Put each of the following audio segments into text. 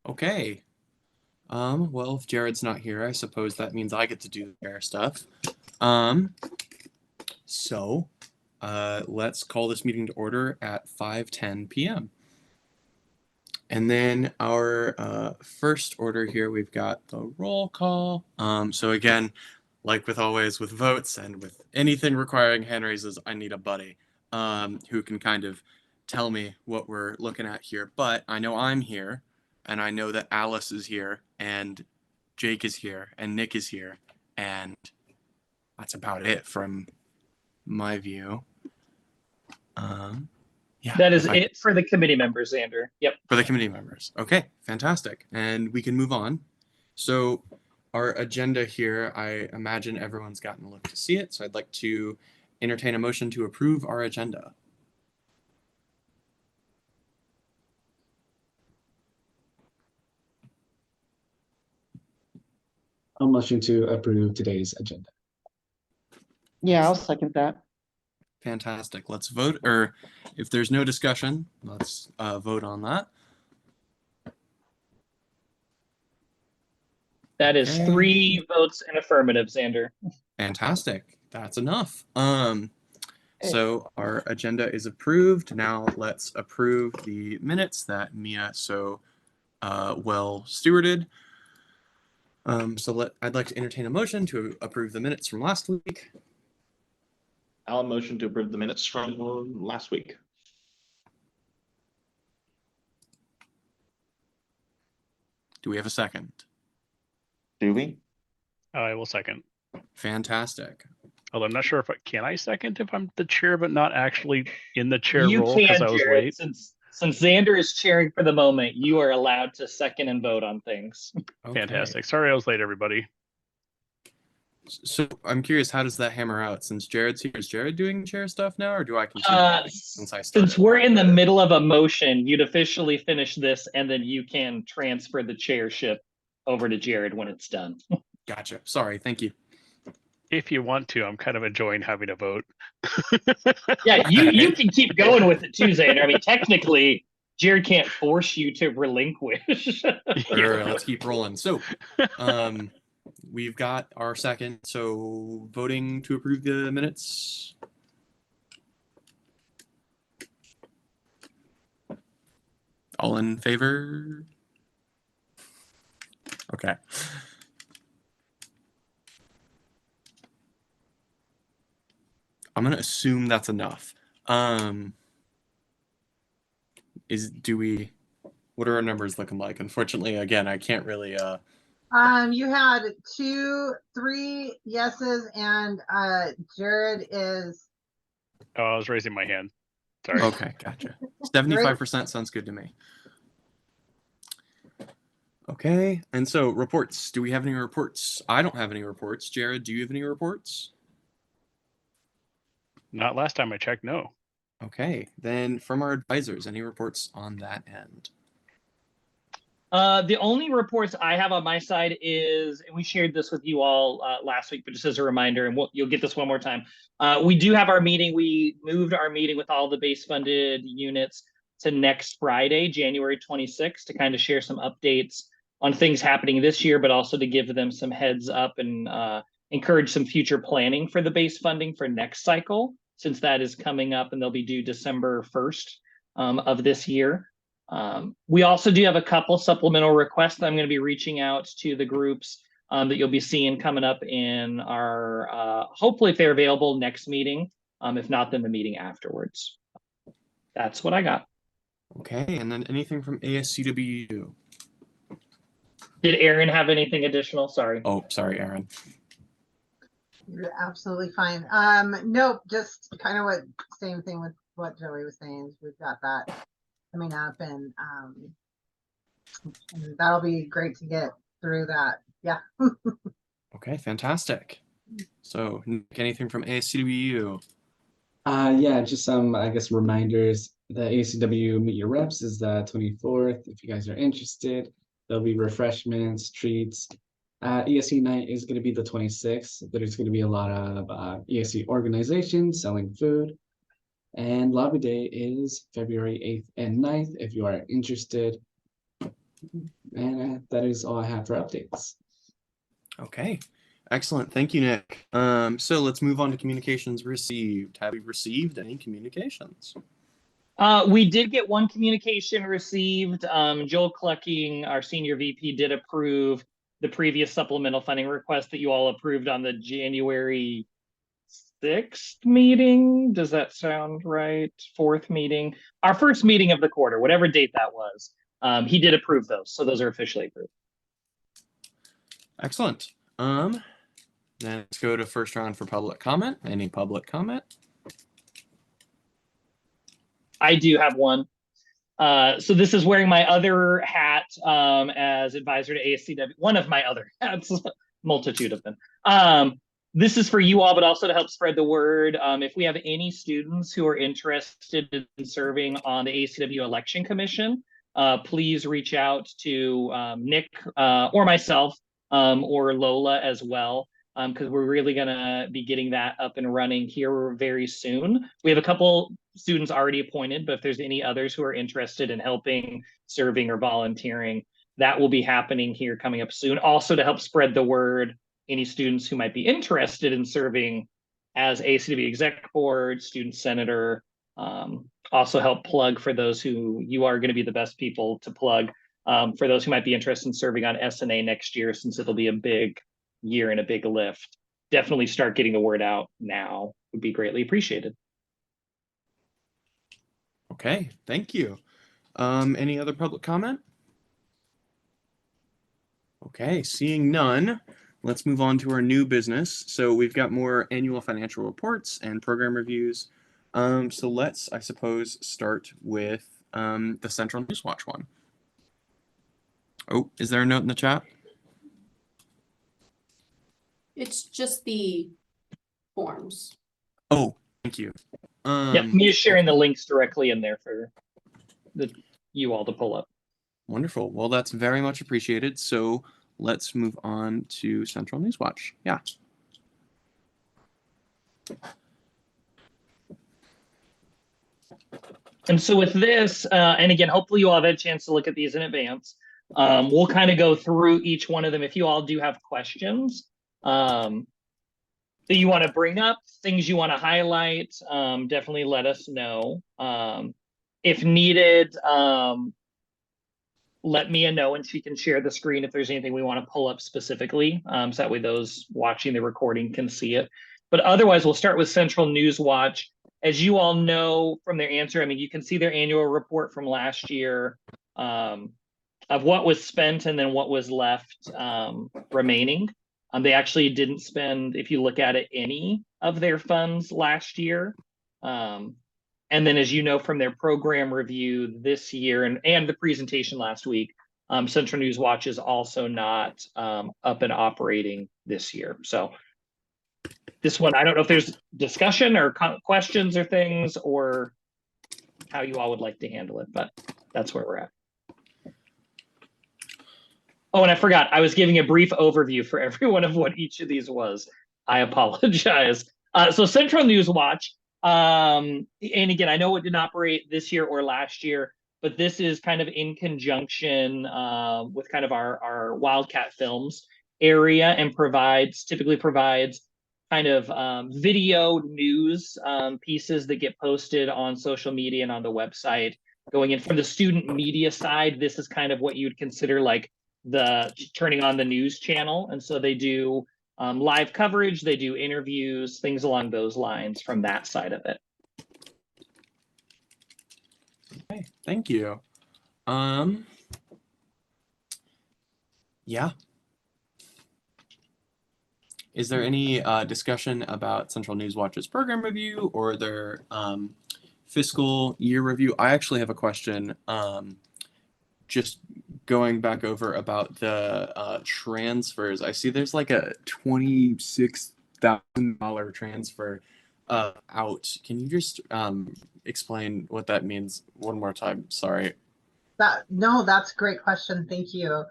Okay. Well, if Jared's not here, I suppose that means I get to do the chair stuff. So, let's call this meeting to order at 5:10 p.m. And then our first order here, we've got the roll call. So again, like with always with votes and with anything requiring hand raises, I need a buddy who can kind of tell me what we're looking at here. But I know I'm here, and I know that Alice is here, and Jake is here, and Nick is here, and that's about it from my view. Yeah, that is it for the committee members, Xander. Yep. For the committee members. Okay, fantastic. And we can move on. So our agenda here, I imagine everyone's gotten a look to see it. So I'd like to entertain a motion to approve our agenda. I'll motion to approve today's agenda. Yeah, I'll second that. Fantastic. Let's vote, or if there's no discussion, let's vote on that. That is Okay. 3 votes in affirmative, Xander. Fantastic. That's enough. So our agenda is approved. Now let's approve the minutes that Mia so well stewarded. I'd like to entertain a motion to approve the minutes from last week. I'll motion to approve the minutes from last week. Do we have a second? Do we? I will second. Fantastic. Although I'm not sure can I second if I'm the chair, but not actually in the chair You role because can, I was Jared. late. Since Xander is chairing for the moment, you are allowed to second and vote on things. Okay. Fantastic. Sorry I was late, everybody. So I'm curious, how does that hammer out? Since Jared's here, is Jared doing chair stuff now, or do I continue since I started? Since we're in the middle of a motion, you'd officially finish this, and then you can transfer the chairship over to Jared when it's done. Gotcha. Sorry. Thank you. If you want to, I'm kind of enjoying having to vote. Yeah, you can keep going with it too, Xander. I mean, technically, Jared can't force you to relinquish. Sure, let's keep rolling. So, we've got our second. So, voting to approve the minutes. All in favor? Okay. I'm gonna assume that's enough. What are our numbers looking like? Unfortunately, again, I can't really You had 3 yeses, and Jared is. Oh, I was raising my hand. Sorry. Okay, gotcha. 75% sounds good to me. Okay, and so reports. Do we have any reports? I don't have any reports. Jared, do you have any reports? Not last time I checked, no. Okay, then from our advisors, any reports on that end? The only reports I have on my side is, and we shared this with you all last week, but just as a reminder, and you'll get this one more time. We do have our meeting. We moved our meeting with all the base funded units to next Friday, January 26th, to kind of share some updates on things happening this year, but also to give them some heads up and encourage some future planning for the base funding for next cycle, since that is coming up and they'll be due December 1st of this year. We also do have a couple supplemental requests that I'm going to be reaching out to the groups that you'll be seeing coming up in our, hopefully if they're available, next meeting. If not, then the meeting afterwards. That's what I got. Okay, and then anything from ASCWU? Did Aaron have anything additional? Sorry. Oh, sorry, Aaron. You're absolutely fine. Nope, just kind of same thing with what Joey was saying. We've got that coming up, and that'll be great to get through that. Yeah. Okay, fantastic. So, Nick, anything from ASCWU? Yeah, just some, I guess, reminders. The ACW Meet Your Reps is the 24th. If you guys are interested, there'll be refreshments, treats. ESC night is going to be the 26th. There's going to be a lot of ESC organizations selling food. And lobby day is February 8th and 9th if you are interested. And that is all I have for updates. Okay, excellent. Thank you, Nick. So let's move on to communications received. Have you received any communications? We did get one communication received. Joel Clucking, our senior VP, did approve the previous supplemental funding request that you all approved on the January 6th meeting. Does that sound right? 4th meeting, our first meeting of the quarter, whatever date that was. He did approve those, so those are officially approved. Excellent. Then let's go to first round for public comment. Any public comment? I do have one. So this is wearing my other hat as advisor to ASCW, one of my other hats, multitude of them. This is for you all, but also to help spread the word. If we have any students who are interested in serving on the ASCW Election Commission, please reach out to Nick or myself or Lola as well, because we're really going to be getting that up and running here very soon. We have a couple students already appointed, but if there's any others who are interested in helping, serving, or volunteering, that will be happening here coming up soon. Also to help spread the word, any students who might be interested in serving as ACW Exec Board, Student Senator, also help plug for those who you are going to be the best people to plug, for those who might be interested in serving on S&A next year, since it'll be a big year and a big lift. Definitely start getting the word out now. Would be greatly appreciated. Okay, thank you. Any other public comment? Okay, seeing none, let's move on to our new business. So we've got more annual financial reports and program reviews. So let's, I suppose, start with the Central News Watch one. Oh, is there a note in the chat? It's just the forms. Oh, thank you. Yeah, me sharing the links directly in there for you all to pull up. Wonderful. Well, that's very much appreciated. So let's move on to Central News Watch. Yeah. And so with this, and again, hopefully you all have had a chance to look at these in advance. We'll kind of go through each one of them. If you all do have questions that you want to bring up, things you want to highlight, definitely let us know. If needed, let Mia know and she can share the screen if there's anything we want to pull up specifically, so that way those watching the recording can see it. But otherwise, we'll start with Central News Watch. As you all know from their answer, I mean, you can see their annual report from last year of what was spent and then what was left remaining. They actually didn't spend, if you look at it, any of their funds last year. And then, as you know from their program review this year and the presentation last week, Central News Watch is also not up and operating this year. So this one, I don't know if there's discussion or questions or things, or how you all would like to handle it, but that's where we're at. Oh, and I forgot, I was giving a brief overview for everyone of what each of these was. I apologize. So Central News Watch, and again, I know it didn't operate this year or last year, but this is kind of in conjunction with kind of our Wildcat Films area, and typically provides kind of video news pieces that get posted on social media and on the website. Going in from the student media side, this is kind of what you would consider like the turning on the news channel. And so they do live coverage, they do interviews, things along those lines from that side of it. Okay, thank you. Yeah. Is there any discussion about Central News Watch's program review or their fiscal year review? I actually have a question. Just going back over about the transfers. I see there's like a $26,000 transfer out. Can you just explain what that means one more time? Sorry. No, that's a great question. Thank you.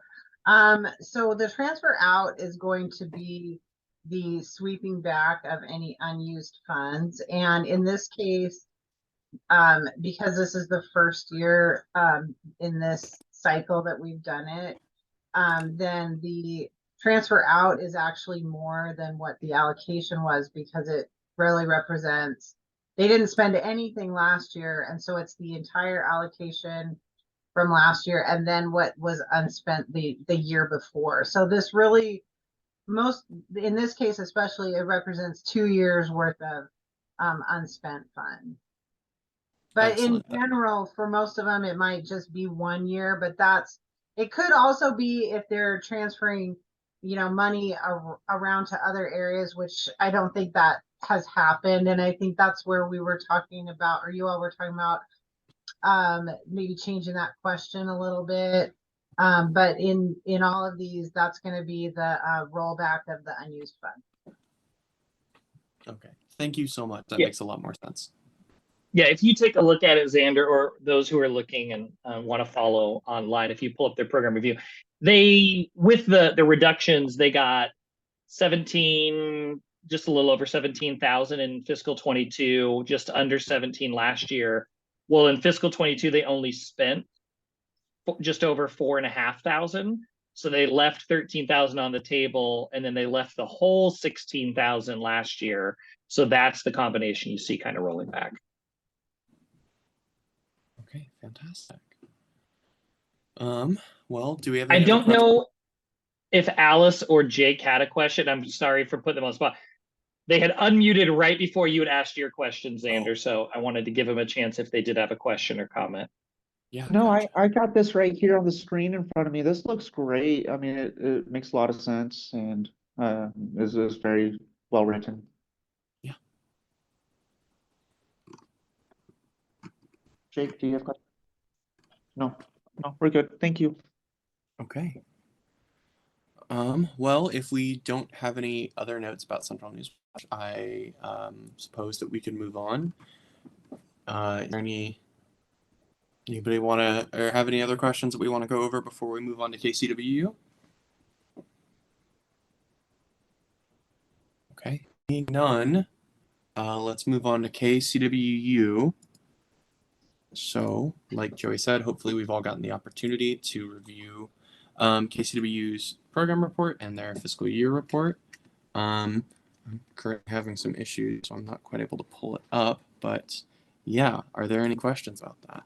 So the transfer out is going to be the sweeping back of any unused funds. And in this case, because this is the first year in this cycle that we've done it, then the transfer out is actually more than what the allocation was, because it really represents, they didn't spend anything last year, and so it's the entire allocation from last year and then what was unspent the year before. So this really, in this case especially, it represents 2 years worth of unspent funds. But Excellent. in general, for most of them, it might just be 1 year, but it could also be if they're transferring, money around to other areas, which I don't think that has happened. And I think that's where we were talking about, or you all were talking about, maybe changing that question a little bit. But in all of these, that's going to be the rollback of the unused fund. Okay. Thank you so much. That Yeah. makes a lot more sense. Yeah, if you take a look at it, Xander, or those who are looking and want to follow online, if you pull up their program review, they, with the reductions, they got 17, just a little over 17,000 in fiscal 22, just under 17 last year. Well, in fiscal 22, they only spent just over 4,500. So they left 13,000 on the table, and then they left the whole 16,000 last year. So that's the combination you see kind of rolling back. Okay, fantastic. Well, do we have I any other don't questions? know if Alice or Jake had a question. I'm sorry for putting them on the spot. They had unmuted right before you had asked your question, Xander. So I wanted to give them a chance if they did have a question or comment. Yeah. No, gotcha. I got this right here on the screen in front of me. This looks great. I mean, it makes a lot of sense and is very well written. Yeah. Jake, do you have questions? No, we're good. Thank you. Okay. Well, if we don't have any other notes about Central News, I suppose that we can move on. Is there anybody want to, or have any other questions that we want to go over before we move on to KCWU? Okay, being none, let's move on to KCWU. So, like Joey said, hopefully we've all gotten the opportunity to review KCWU's program report and their fiscal year report. I'm currently having some issues, so I'm not quite able to pull it up, but yeah, are there any questions about that?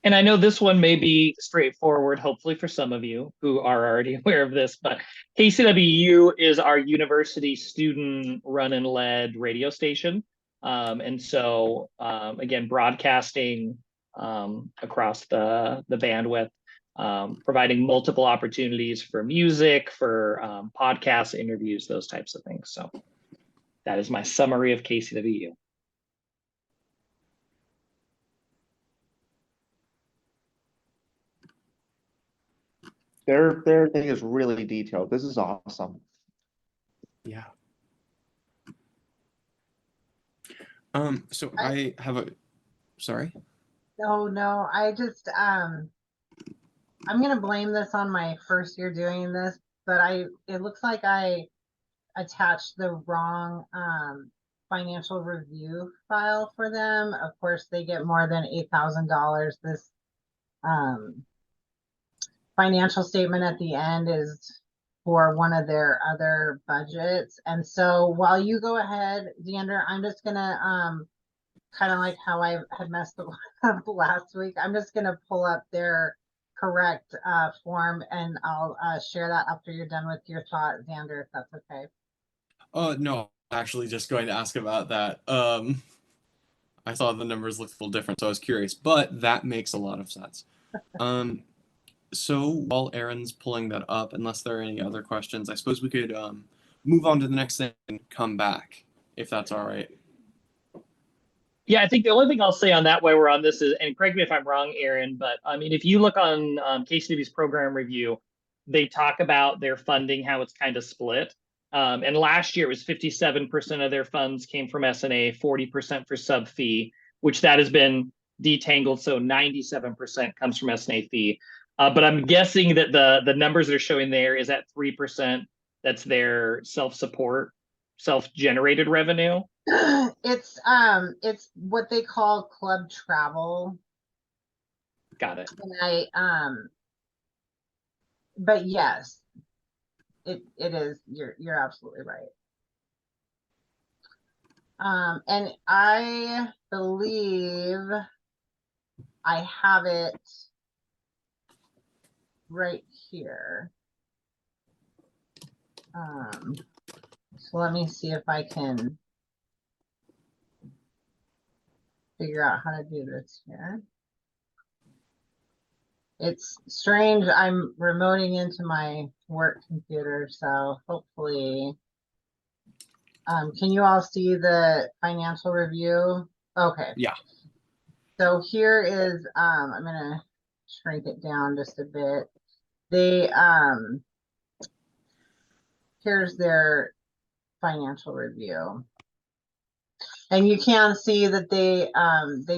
And I know this one may be straightforward, hopefully for some of you who are already aware of this, but KCWU is our university student run and led radio station. And so, again, broadcasting across the bandwidth, providing multiple opportunities for music, for podcasts, interviews, those types of things. So that is my summary of KCWU. Their thing is really detailed. This is awesome. Yeah. So I have a, sorry. No, I just, I'm going to blame this on my first year doing this, but it looks like I attached the wrong financial review file for them. Of course, they get more than $8,000. This financial statement at the end is for one of their other budgets. And so while you go ahead, Xander, I'm just gonna kind of like how I had messed up last week. I'm just gonna pull up their correct form, and I'll share that after you're done with your thought, Xander, if that's okay. Oh, no, actually just going to ask about that. I saw the numbers looked a little different, so I was curious, but that makes a lot of sense. So while Aaron's pulling that up, unless there are any other questions, I suppose we could move on to the next thing and come back, if that's all right. Yeah, I think the only thing I'll say on that while we're on this is, and correct me if I'm wrong, Aaron, but I mean, if you look on KCW's program review, they talk about their funding, how it's kind of split. And last year it was 57% of their funds came from S&A, 40% for sub fee, which that has been detangled. So 97% comes from S&A fee. But I'm guessing that the numbers they're showing there is at 3%. That's their self-support, self-generated revenue. It's what they call club travel. Got it. And but yes, it is, you're absolutely right. And I believe I have it right here. So let me see if I can figure out how to do this here. It's strange. I'm remoting into my work computer, so hopefully, can you all see the financial review? Okay. Yeah. So here is, I'm gonna shrink it down just a bit. They, here's their financial review. And you can see that they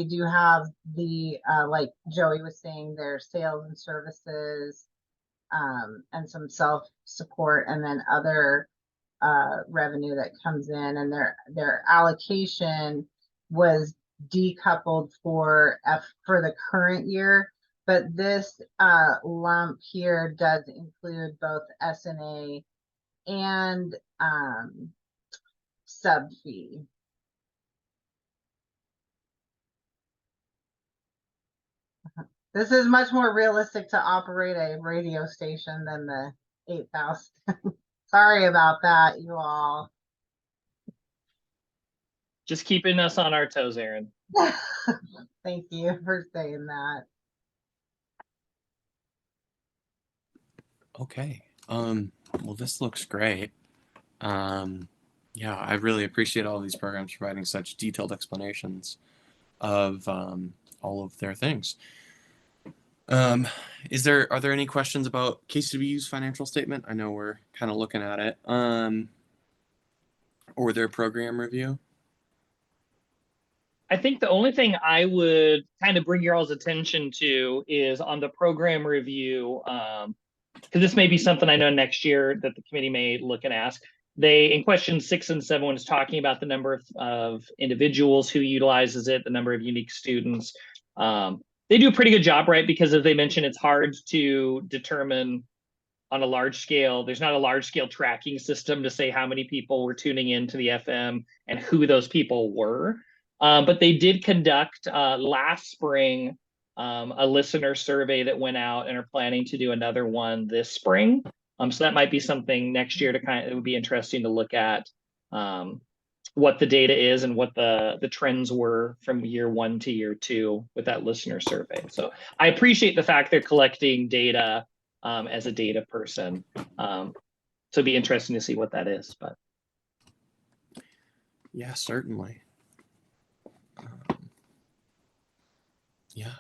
do have the, like Joey was saying, their sales and services, and some self-support, and then other revenue that comes in, and their allocation was decoupled for the current year, but this lump here does include both S&A and sub fee. This is much more realistic to operate a radio station than the 8,000. Sorry about that, you all. Just keeping us on our toes, Aaron. Thank you for saying that. Okay. Well, this looks great. Yeah, I really appreciate all these programs providing such detailed explanations of all of their things. Are there any questions about KCW's financial statement? I know we're kind of looking at it. Or their program review? I think the only thing I would kind of bring your all's attention to is on the program review, because this may be something I know next year that the committee may look and ask. They, in question 6 and 7, when it's talking about the number of individuals who utilizes it, the number of unique students, they do a pretty good job, right? Because as they mentioned, it's hard to determine on a large scale. There's not a large scale tracking system to say how many people were tuning into the FM and who those people were. But they did conduct last spring a listener survey that went out, and are planning to do another one this spring. So that might be something next year to it would be interesting to look at what the data is and what the trends were from year 1 to year 2 with that listener survey. So I appreciate the fact they're collecting data as a data person. So it'd be interesting to see what that is. But Yeah, certainly. Yeah.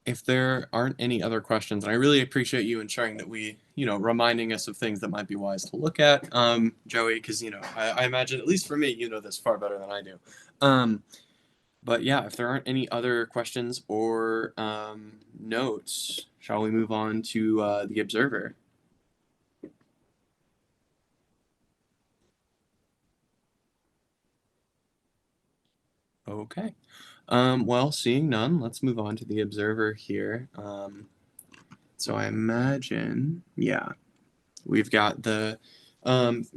If there aren't any other questions, and I really appreciate you ensuring that we, reminding us of things that might be wise to look at, Joey, because, I imagine, at least for me, you know this far better than I do. But yeah, if there aren't any other questions or notes, shall we move on to the Observer? Okay. Well, seeing none, let's move on to the Observer here. So I imagine, yeah, we've got the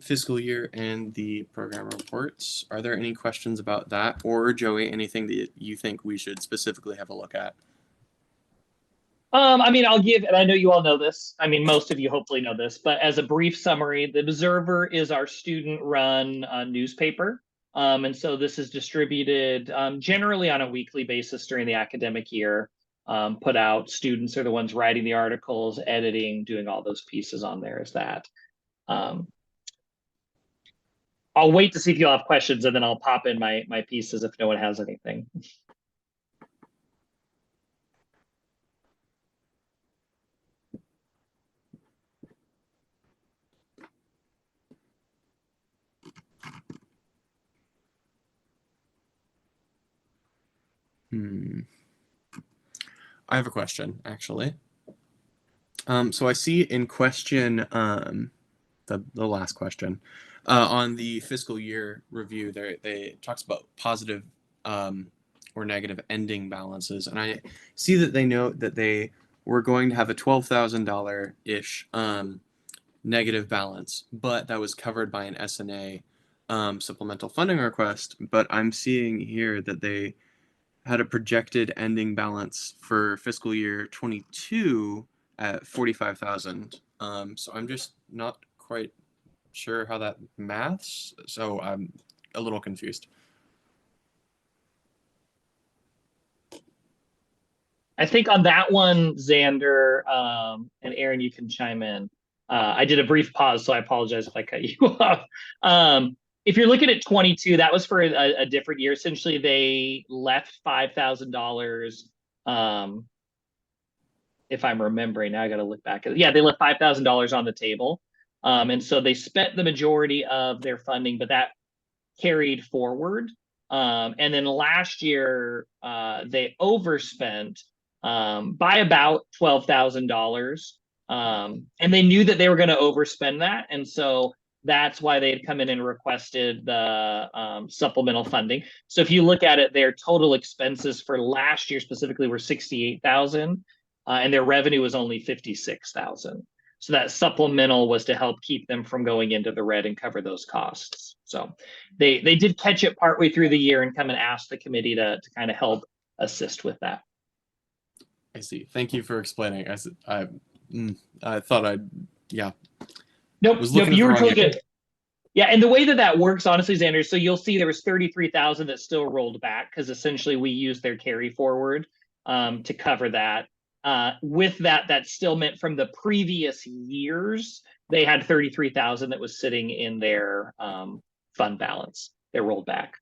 fiscal year and the program reports. Are there any questions about that? Or, Joey, anything that you think we should specifically have a look at? I mean, I'll give, and I know you all know this. I mean, most of you hopefully know this, but as a brief summary, the Observer is our student-run newspaper. And so this is distributed generally on a weekly basis during the academic year. Put out, students are the ones writing the articles, editing, doing all those pieces on there is that. I'll wait to see if you'll have questions, and then I'll pop in my pieces if no one has anything. I have a question, actually. So I see in question, the last question, on the fiscal year review, there it talks about positive or negative ending balances. And I see that they note that they were going to have a $12,000-ish negative balance, but that was covered by an S&A supplemental funding request. But I'm seeing here that they had a projected ending balance for fiscal year 22 at 45,000. So I'm just not quite sure how that maths. So I'm a little confused. I think on that one, Xander, and Aaron, you can chime in. I did a brief pause, so I apologize if I cut you off. If you're looking at 22, that was for a different year. Essentially, they left $5,000. If I'm remembering, now I got to look back. Yeah, they left $5,000 on the table. And so they spent the majority of their funding, but that carried forward. And then last year, they overspent by about $12,000. And they knew that they were going to overspend that. And so that's why they had come in and requested the supplemental funding. So if you look at it, their total expenses for last year specifically were $68,000, and their revenue was only $56,000. So that supplemental was to help keep them from going into the red and cover those costs. So they did catch it partway through the year and come and ask the committee to kind of help assist with that. I see. Thank you for explaining. I thought yeah. Nope, Was nope, looking at you the were wrong totally year. good. Yeah, and the way that works, honestly, Xander, so you'll see there was 33,000 that still rolled back because essentially we used their carry forward to cover that. With that still meant from the previous years, they had 33,000 that was sitting in their fund balance. They rolled back.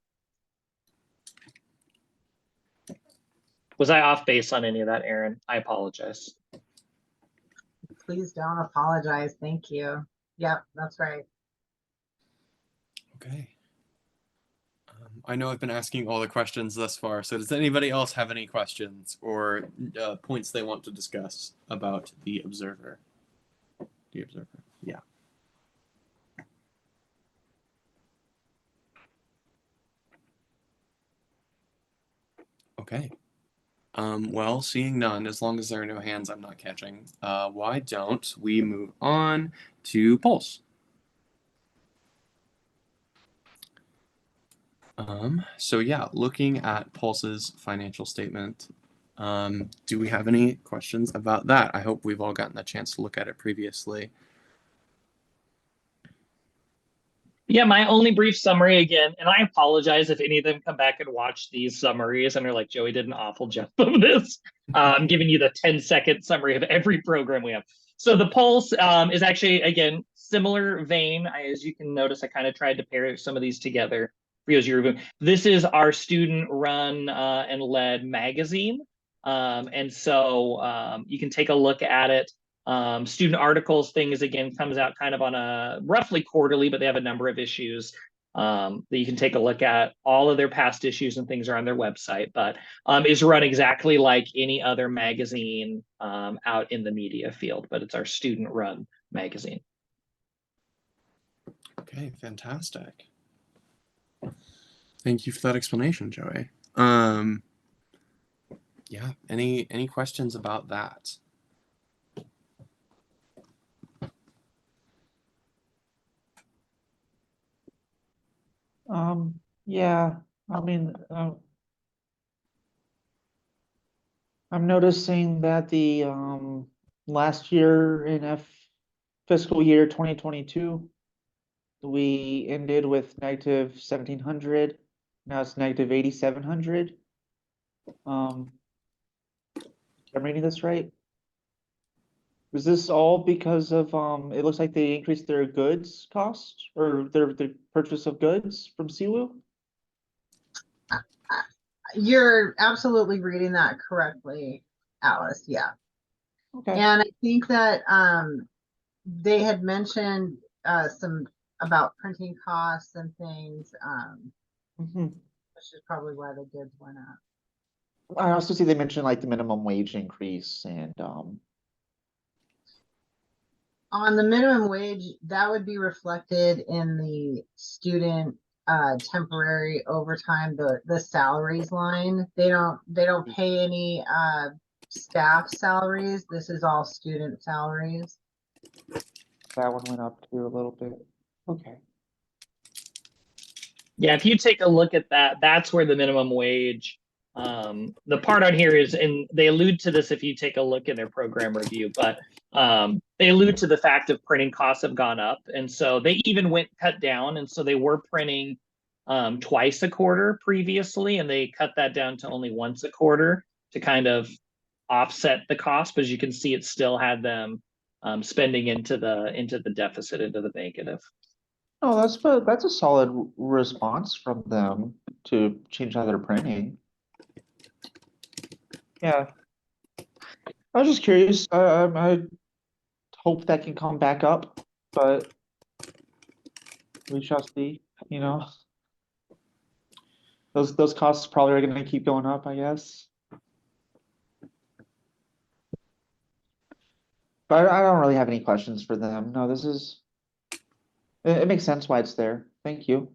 Was I off base on any of that, Aaron? I apologize. Please don't apologize. Thank you. Yep, that's right. Okay. I know I've been asking all the questions thus far, so does anybody else have any questions or points they want to discuss about the observer? The observer, yeah. Okay. Well, seeing none, as long as there are no hands I'm not catching, why don't we move on to Pulse? So yeah, looking at Pulse's financial statement, do we have any questions about that? I hope we've all gotten the chance to look at it previously. Yeah, my only brief summary again, and I apologize if any of them come back and watch these summaries and are like, Joey did an awful job of this. I'm giving you the 10-second summary of every program we have. So the Pulse is actually, again, similar vein. As you can notice, I kind of tried to pair some of these together for you as you review. This is our student-run and led magazine. And so you can take a look at it. Student articles things again comes out kind of on a roughly quarterly, but they have a number of issues that you can take a look at. All of their past issues and things are on their website, but is run exactly like any other magazine out in the media field, but it's our student run magazine. Okay, fantastic. Thank you for that explanation, Joey. Yeah, any questions about that? Yeah, I mean, I'm noticing that the last year in fiscal year 2022, we ended with negative 1,700. Now it's negative 8,700. I'm reading this right? Was this all because of it looks like they increased their goods cost or their purchase of goods from CWU? You're absolutely reading that correctly, Alice. Yeah. Okay. And I think that they had mentioned some about printing costs and things, Mhm. which is probably why the goods went up. I also see they mentioned like the minimum wage increase and On the minimum wage, that would be reflected in the student temporary overtime, the salaries line. They don't pay any staff salaries. This is all student salaries. That one went up too a little bit. Okay. Yeah, if you take a look at that, that's where the minimum wage, the part on here is, and they allude to this if you take a look in their program review, but they allude to the fact of printing costs have gone up. And so they even went cut down. And so they were printing twice a quarter previously, and they cut that down to only once a quarter to kind of offset the cost. But as you can see, it still had them spending into the deficit, into the negative. Oh, that's a solid response from them to change how they're printing. Yeah. I was just curious. I hope that can come back up, but we shall see. You know, those costs probably are going to keep going up, I guess. But I don't really have any questions for them. No, this is. It makes sense why it's there. Thank you.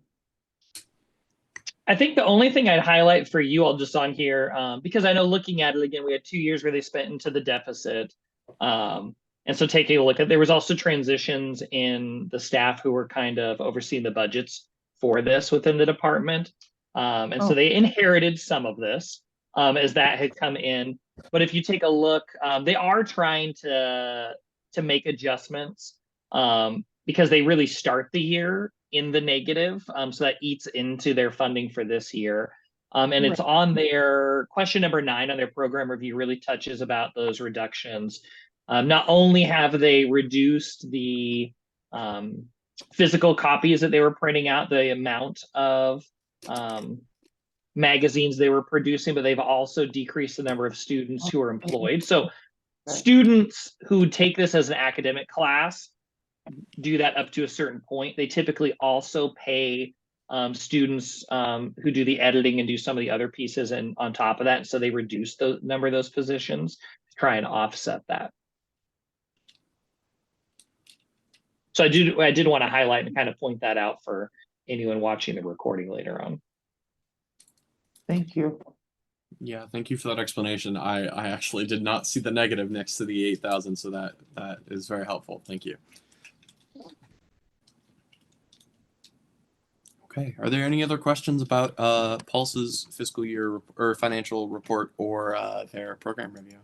I think the only thing I'd highlight for you all just on here, because I know looking at it again, we had 2 years where they spent into the deficit. And so taking a look at, there was also transitions in the staff who were kind of overseeing the budgets for this within the department. And so they inherited some of this as that had come in. But if you take a look, they are trying to make adjustments because they really start the year in the negative. So that eats into their funding for this year. And it's on their question number 9 on their program review, really touches about those reductions. Not only have they reduced the physical copies that they were printing out, the amount of magazines they were producing, but they've also decreased the number of students who are employed. So students who take this as an academic class do that up to a certain point. They typically also pay students who do the editing and do some of the other pieces and on top of that. So they reduce the number of those positions to try and offset that. So I did want to highlight and kind of point that out for anyone watching the recording later on. Thank you. Yeah, thank you for that explanation. I actually did not see the negative next to the 8,000, so that is very helpful. Thank you. Okay, are there any other questions about Pulse's fiscal year or financial report or their program review?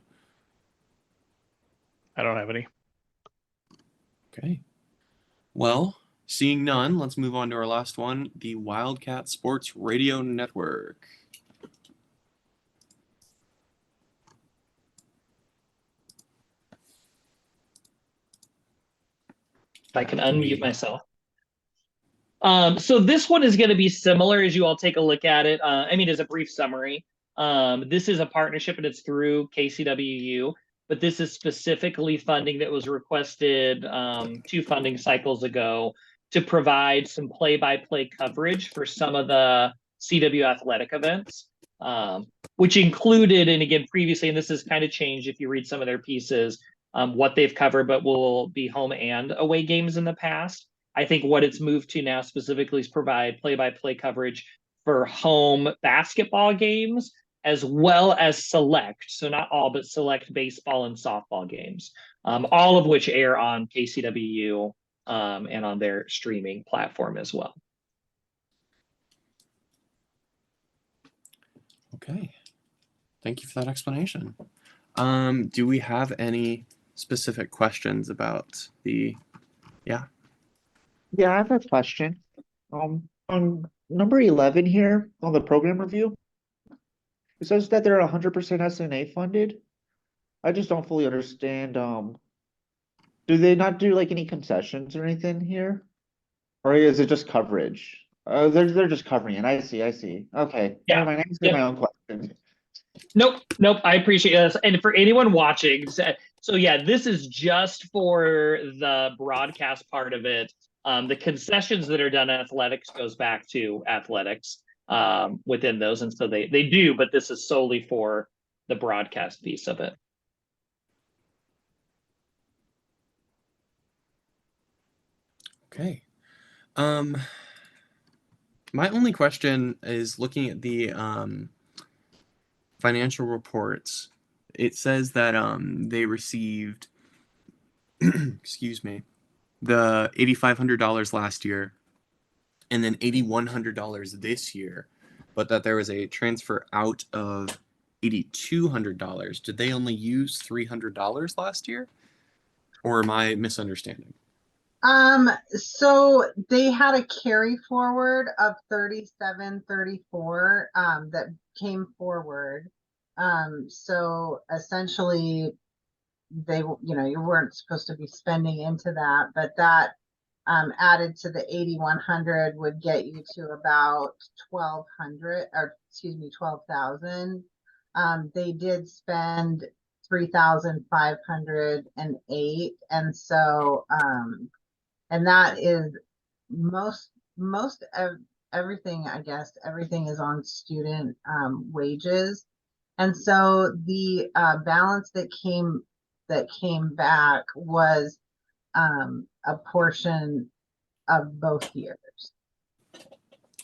I don't have any. Okay. Well, seeing none, let's move on to our last one, the Wildcat Sports Radio Network. If I can unmute myself. So this one is going to be similar as you all take a look at it. I mean, as a brief summary, this is a partnership and it's through CWU, but this is specifically funding that was requested 2 funding cycles ago to provide some play-by-play coverage for some of the CW athletic events, which included, and again, previously, and this has kind of changed if you read some of their pieces, what they've covered, but will be home and away games in the past. I think what it's moved to now specifically is provide play-by-play coverage for home basketball games, as well as select, so not all, but select baseball and softball games, all of which air on KCWU and on their streaming platform as well. Okay, thank you for that explanation. Do we have any specific questions about the, Yeah, I have a question. On number 11 here on the program review, it says that they're 100% S&A funded. I just don't fully understand. Do they not do like any concessions or anything here? Or is it just coverage? They're just covering it. I see. Okay. Yeah. Never mind. I answered my own question. Nope. I appreciate this. And for anyone watching, so yeah, this is just for the broadcast part of it. The concessions that are done in athletics goes back to athletics within those. And so they do, but this is solely for the broadcast piece of it. okay. My only question is looking at the financial reports. It says that they received, excuse me, the $8,500 last year, and then $8,100 this year, but that there was a transfer out of $8,200. Did they only use $300 last year, or am I misunderstanding? So they had a carry forward of 3734 that came forward. So essentially they, you weren't supposed to be spending into that, but that added to the 8,100 would get you to about 1,200, or excuse me, 12,000. They did spend 3,508, and so and that is most of everything. I guess everything is on student wages, and so the balance that came back was a portion of both years.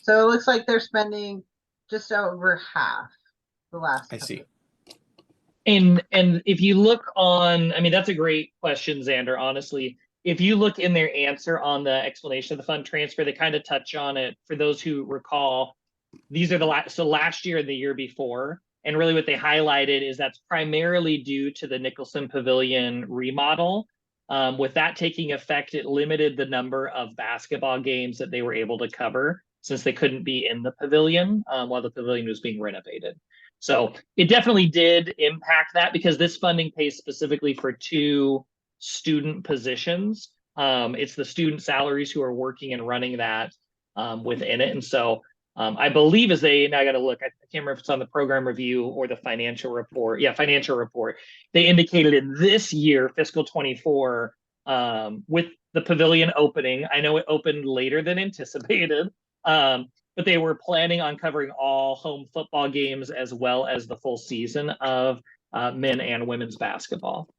So it looks like they're spending just over half the last I couple. see. And if you look on, I mean, that's a great question, Xander, honestly. If you look in their answer on the explanation of the fund transfer, they kind of touch on it. For those who recall, these are the so last year and the year before. And really what they highlighted is that's primarily due to the Nicholson Pavilion remodel. With that taking effect, it limited the number of basketball games that they were able to cover, since they couldn't be in the pavilion while the pavilion was being renovated. So it definitely did impact that, because this funding pays specifically for 2 student positions. It's the student salaries who are working and running that within it. And so I believe now I got to look, I can't remember if it's on the program review or the financial report. Yeah, financial report. They indicated in this year, fiscal 24, with the pavilion opening, I know it opened later than anticipated, but they were planning on covering all home football games as well as the full season of men and women's basketball.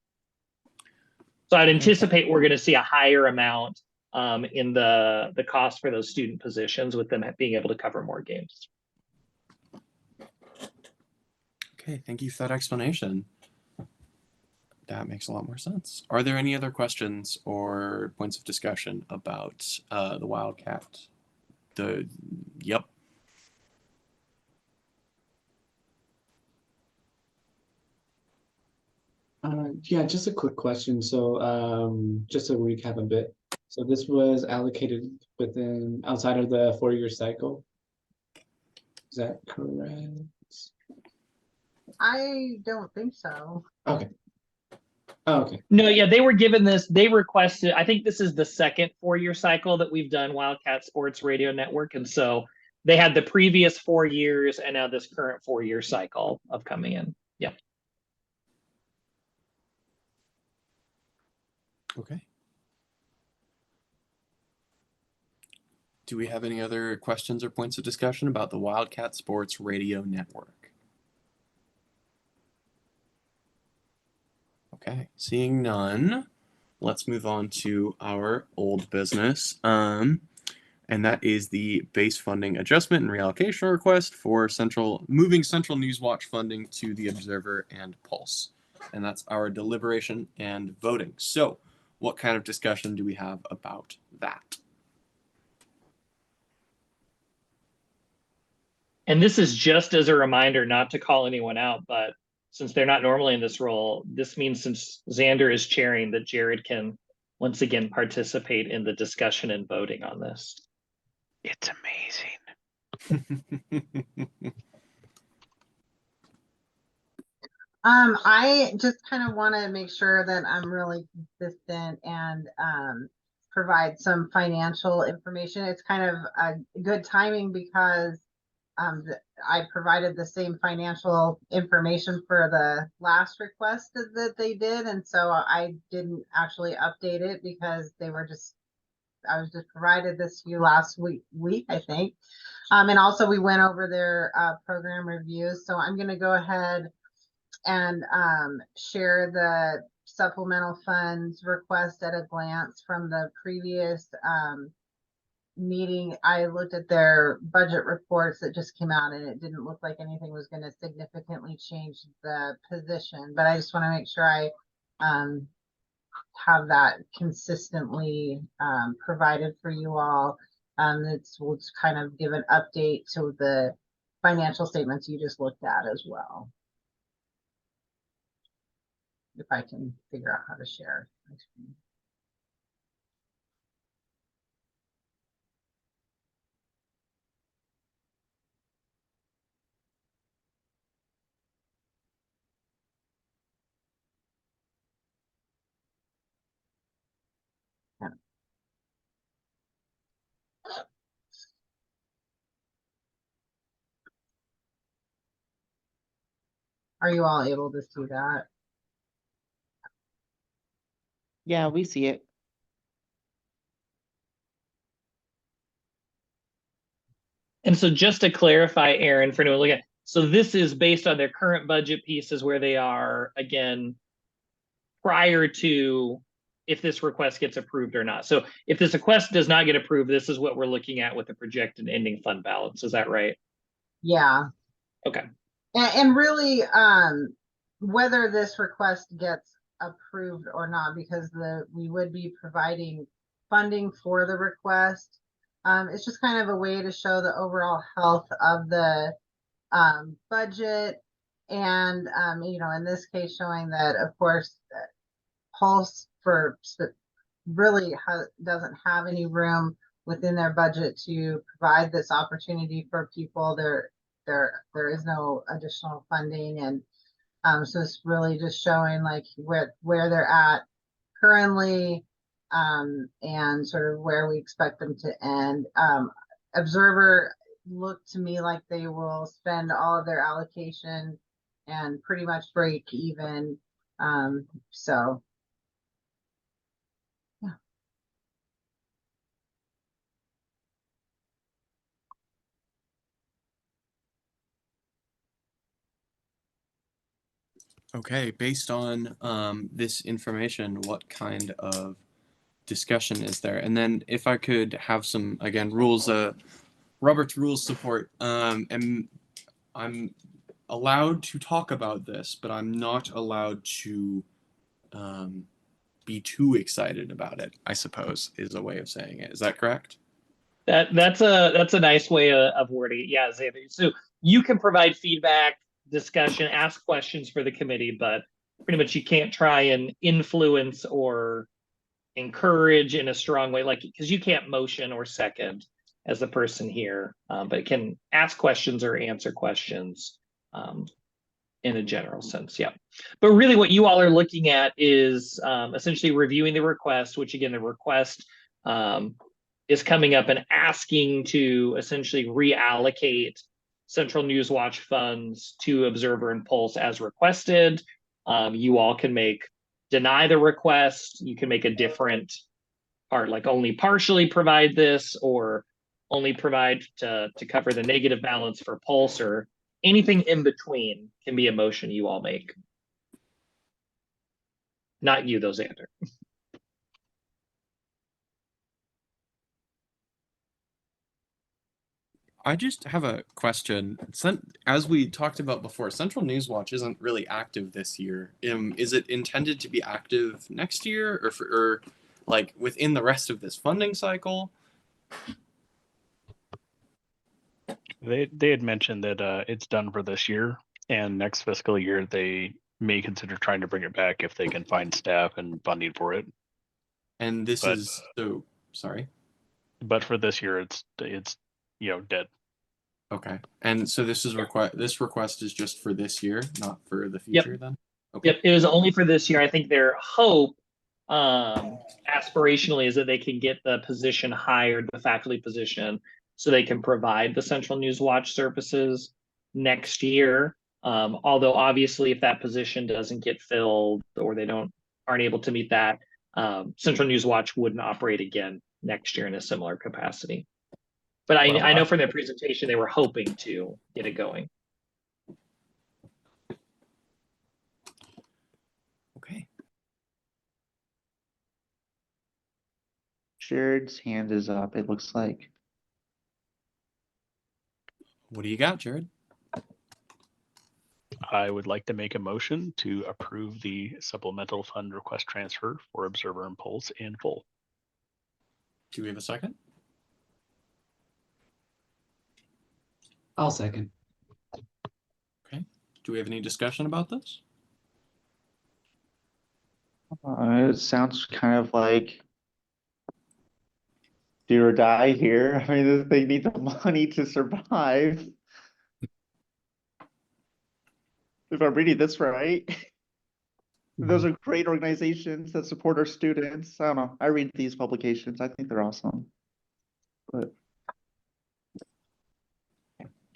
So I'd anticipate we're going to see a higher amount in the cost for those student positions, with them being able to cover more games. Okay, thank you for that explanation. That makes a lot more sense. Are there any other questions or points of discussion about the Wildcat? Yep. Yeah, just a quick question. So, just to recap a bit. So this was allocated outside of the 4-year cycle. Is that correct? I don't think so. Okay. Oh, okay. No, yeah, they were given this, they requested, I think this is the second 4-year cycle that we've done Wildcat Sports Radio Network. And so they had the previous 4 years and now this current 4-year cycle of coming in. Yeah. Okay. Do we have any other questions or points of discussion about the Wildcat Sports Radio Network? Okay, seeing none, let's move on to our old business. And that is the base funding adjustment and reallocation request for moving Central Newswatch funding to the Observer and Pulse. And that's our deliberation and voting. So what kind of discussion do we have about that? And this is just as a reminder not to call anyone out, but since they're not normally in this role, this means since Xander is chairing, that Jared can once again participate in the discussion and voting on this. It's amazing. I just kind of want to make sure that I'm really consistent and provide some financial information. It's kind of a good timing because I provided the same financial information for the last request that they did, and so I didn't actually update it because I was just provided this to you last week, I think. And also we went over their program reviews, so I'm going to go ahead and share the supplemental funds request at a glance from the previous meeting, I looked at their budget reports that just came out, and it didn't look like anything was going to significantly change the position. But I just want to make sure I have that consistently provided for you all. We'll just kind of give an update to the financial statements you just looked at as well. If I can figure out how to share my screen. Are you all able to see that? Yeah, we see it. And so just to clarify, Aaron, for anyone looking at, so this is based on their current budget pieces where they are, again, prior to if this request gets approved or not. So if this request does not get approved, this is what we're looking at with the projected ending fund balance. Is that right? Yeah. Okay. And really, whether this request gets approved or not, because we would be providing funding for the request. It's just kind of a way to show the overall health of the budget, and you know, in this case, showing that, of course, Pulse really doesn't have any room within their budget to provide this opportunity for people. There is no additional funding, and so it's really just showing like where they're at currently, and sort of where we expect them to end. Observer looked to me like they will spend all of their allocation and pretty much break even. So yeah. Okay, based on this information, what kind of discussion is there? And then if I could have some, again, rules, Robert's rules support, and I'm allowed to talk about this, but I'm not allowed to be too excited about it, I suppose, is a way of saying it. Is that correct? That's a nice way of wording it. Yeah, Xavier. So you can provide feedback, discussion, ask questions for the committee, but pretty much you can't try and influence or encourage in a strong way, like, because you can't motion or second as the person here, but it can ask questions or answer questions in a general sense. Yeah. But really what you all are looking at is essentially reviewing the request, which again, the request is coming up and asking to essentially reallocate Central News Watch funds to Observer and Pulse as requested. You all can deny the request. You can make a different part, like only partially provide this, or only provide to cover the negative balance for Pulse, or anything in between can be a motion you all make. Not you, though, Xander. I just have a question. As we talked about before, Central News Watch isn't really active this year. Is it intended to be active next year, or like within the rest of this funding cycle? They had mentioned that it's done for this year, and next fiscal year they may consider trying to bring it back if they can find staff and funding for it. And this But- is so sorry. But for this year, it's dead. Okay. And so this request is just for this year, not for the future then? Okay. Yep, it was only for this year. I think their hope, aspirationally, is that they can get the position hired, the faculty position, so they can provide the Central News Watch services next year. Although obviously, if that position doesn't get filled or they aren't able to meet that, Central News Watch wouldn't operate again next year in a similar capacity. But I know from their presentation they were hoping to get it going. Okay. Jared's hand is up, it looks like. What do you got, Jared? I would like to make a motion to approve the supplemental fund request transfer for Observer and Pulse in full. Do we have a second? I'll second. Okay. Do we have any discussion about this? It sounds kind of like do or die here. I mean, they need the money to survive. If I'm reading this right. Those are great organizations that support our students. I don't know. I read these publications. I think they're awesome. But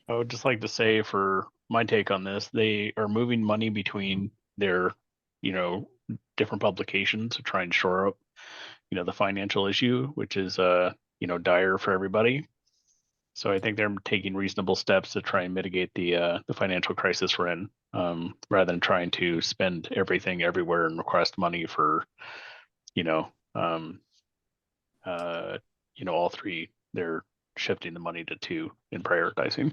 I would just like to say, for my take on this, they are moving money between their, different publications to try and shore up, the financial issue, which is, dire for everybody. So I think they're taking reasonable steps to try and mitigate the financial crisis we're in, rather than trying to spend everything everywhere and request money for, all three. They're shifting the money to two and prioritizing.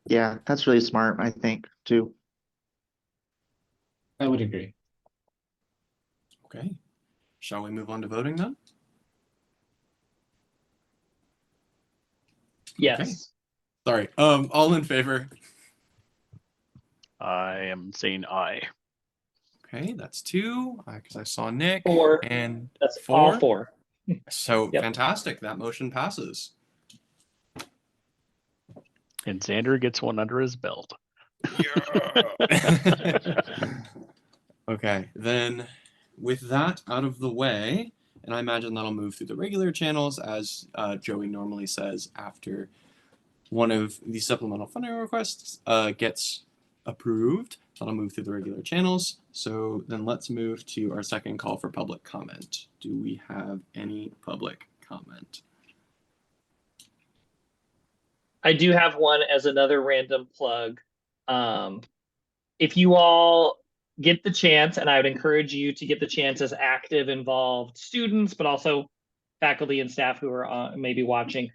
yeah, that's really smart, I think, too. I would agree. Okay. Shall we move on to voting then? Yes. Okay. Sorry. All in favor? I am saying aye. Okay, that's 2. Because I saw Nick. 4. And That's 4. all 4. So Yep. fantastic. That motion passes. And Xander gets one under his belt. Okay, then with that out of the way, and I imagine that'll move through the regular channels as Joey normally says after one of the supplemental funding requests gets approved. That'll move through the regular channels. So then let's move to our second call for public comment. Do we have any public comment? I do have one as another random plug. If you all get the chance, and I would encourage you to get the chance as active, involved students, but also faculty and staff who are maybe watching,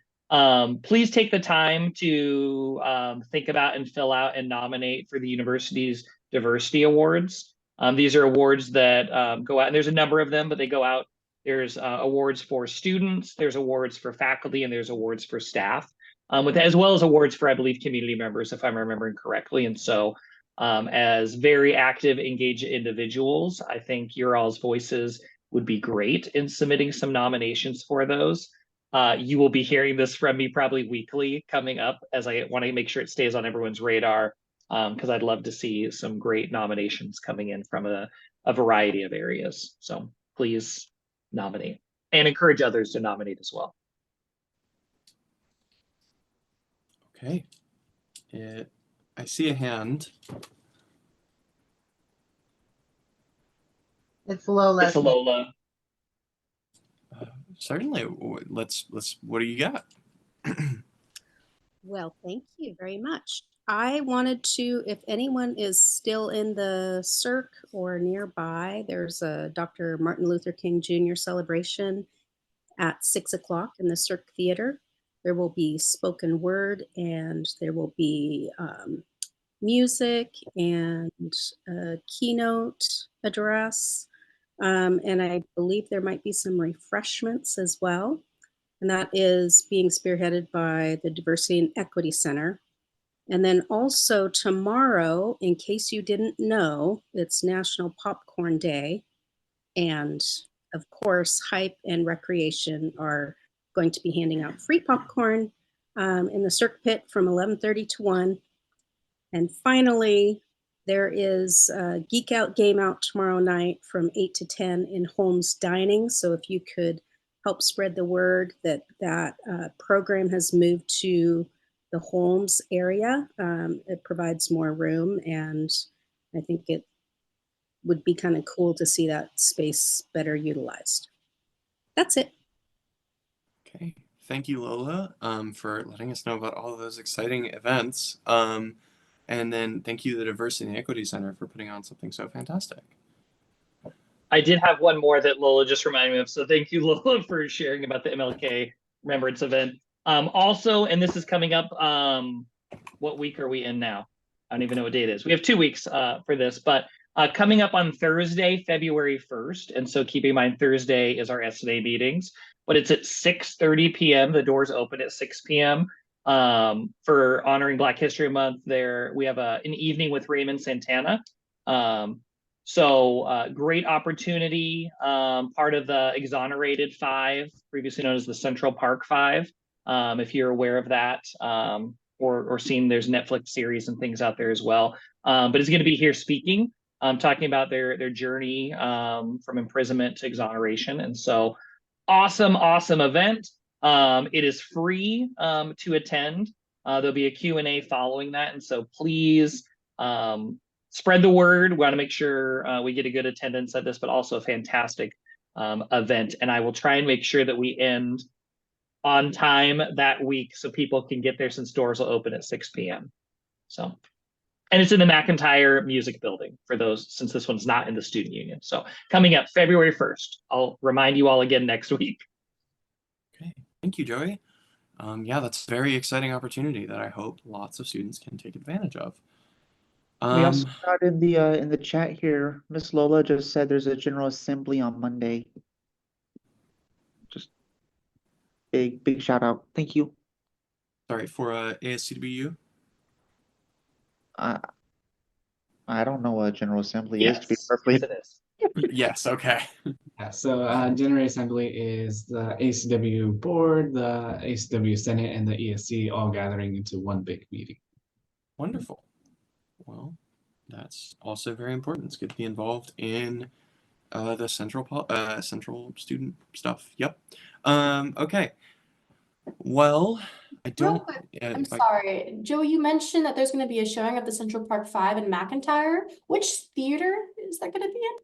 please take the time to think about and fill out and nominate for the university's diversity awards. These are awards that go out, and there's a number of them, but they go out. There's awards for students, there's awards for faculty, and there's awards for staff. As well as awards for, I believe, community members, if I'm remembering correctly. And so as very active, engaged individuals, I think your all's voices would be great in submitting some nominations for those. You will be hearing this from me probably weekly coming up, as I want to make sure it stays on everyone's radar, because I'd love to see some great nominations coming in from a variety of areas. So please nominate and encourage others to nominate as well. Okay. I see a hand. It's Lola. It's Lola. Certainly. Let's. What do you got? Well, thank you very much. I wanted to, if anyone is still in the Cirque or nearby, there's a Dr. Martin Luther King Jr. celebration at 6 o'clock in the Cirque Theater. There will be spoken word and there will be music and a keynote address. And I believe there might be some refreshments as well. And that is being spearheaded by the Diversity and Equity Center. And then also tomorrow, in case you didn't know, it's National Popcorn Day. And of course, Hype and Recreation are going to be handing out free popcorn in the Cirque Pit from 11:30 to 1. And finally, there is Geek Out Game Out tomorrow night from 8 to 10 in Holmes Dining. So if you could help spread the word that program has moved to the Holmes area, it provides more room, and I think it would be kind of cool to see that space better utilized. That's it. Okay. Thank you, Lola, for letting us know about all of those exciting events. And then thank you to the Diversity and Equity Center for putting on something so fantastic. I did have one more that Lola just reminded me of. So thank you, Lola, for sharing about the MLK Remembrance event. Also, and this is coming up, what week are we in now? I don't even know what date it is. We have 2 weeks for this, but coming up on Thursday, February 1st. And so keep in mind, Thursday is our S&A meetings, but it's at 6:30 p.m. The doors open at 6 p.m. For honoring Black History Month. There we have an evening with Raymond Santana. Great opportunity, part of the Exonerated Five, previously known as the Central Park Five. If you're aware of that, or seen, there's Netflix series and things out there as well. But he's going to be here speaking, talking about their journey from imprisonment to exoneration. And so awesome event. It is free to attend. There'll be a Q&A following that. And so please spread the word. We want to make sure we get a good attendance at this, but also a fantastic event. And I will try and make sure that we end on time that week so people can get there, since doors will open at 6 p.m. So, and it's in the McIntyre Music Building for those, since this one's not in the Student Union. So coming up February 1st, I'll remind you all again next week. Okay, thank you, Joey. Yeah, that's a very exciting opportunity that I hope lots of students can take advantage of. We also got in the chat here, Miss Lola just said there's a General Assembly on Monday. Just big shout out. Thank you. Sorry, for ASCWU? I don't know what General Assembly is, to be Yes, perfectly. yes, it is. Yes, okay. Yeah, so General Assembly is the ACW board, the ACW Senate, and the ESC all gathering into one big meeting. Wonderful. Well, that's also very important. It's good to be involved in the central student stuff. Yep. Okay. Well, I don't. Real quick, I'm sorry, Joe. You mentioned that there's going to be a showing of the Central Park Five in McIntyre. Which theater is that going to be in?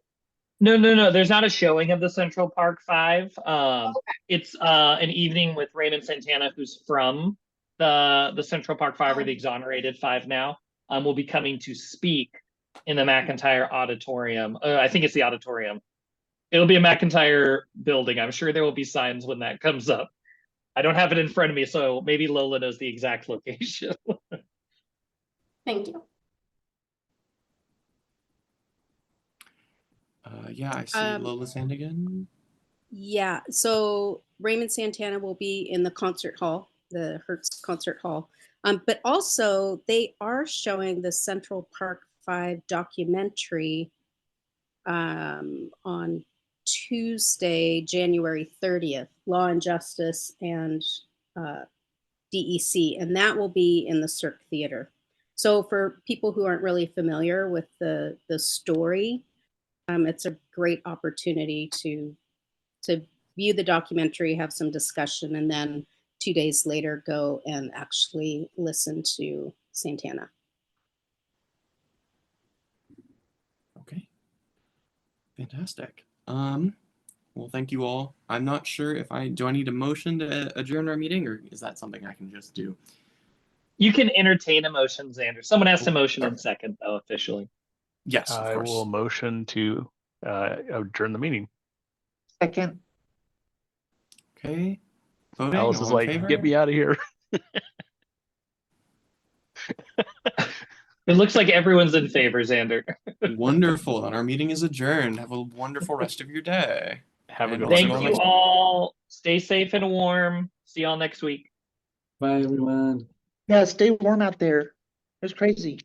No. There's not a showing of the Central Park Five. It's an evening with Raymond Santana, who's from the Central Park Five, or the Exonerated Five now. Will be coming to speak in the McIntyre Auditorium. I think it's the auditorium. It'll be a McIntyre building. I'm sure there will be signs when that comes up. I don't have it in front of me, so maybe Lola knows the exact location. Thank you. Yeah, I see Lola's hand again. Yeah, so Raymond Santana will be in the concert hall, the Hertz Concert Hall. But also they are showing the Central Park 5 documentary on Tuesday, January 30th, Law and Justice and DEC, and that will be in the Cirque Theater. So for people who aren't really familiar with the story, it's a great opportunity to view the documentary, have some discussion, and then 2 days later go and actually listen to Santana. Okay. Fantastic. Well, thank you all. I'm not sure if do I need a motion to adjourn our meeting, or is that something I can just do? You can entertain a motion, Xander. Someone has to motion in second, though, officially. Yes, of I course. will motion to adjourn the meeting. Second. Okay. Voting, Alice all is in like, favor? get me out of here. It looks like everyone's in favor, Xander. Wonderful. Then our meeting is adjourned. Have a wonderful rest of your day. Have a And good we'll one, see Thank all you next week. all. Stay safe and warm. See y'all next week. Bye, everyone. Yeah, stay warm out there. It's crazy.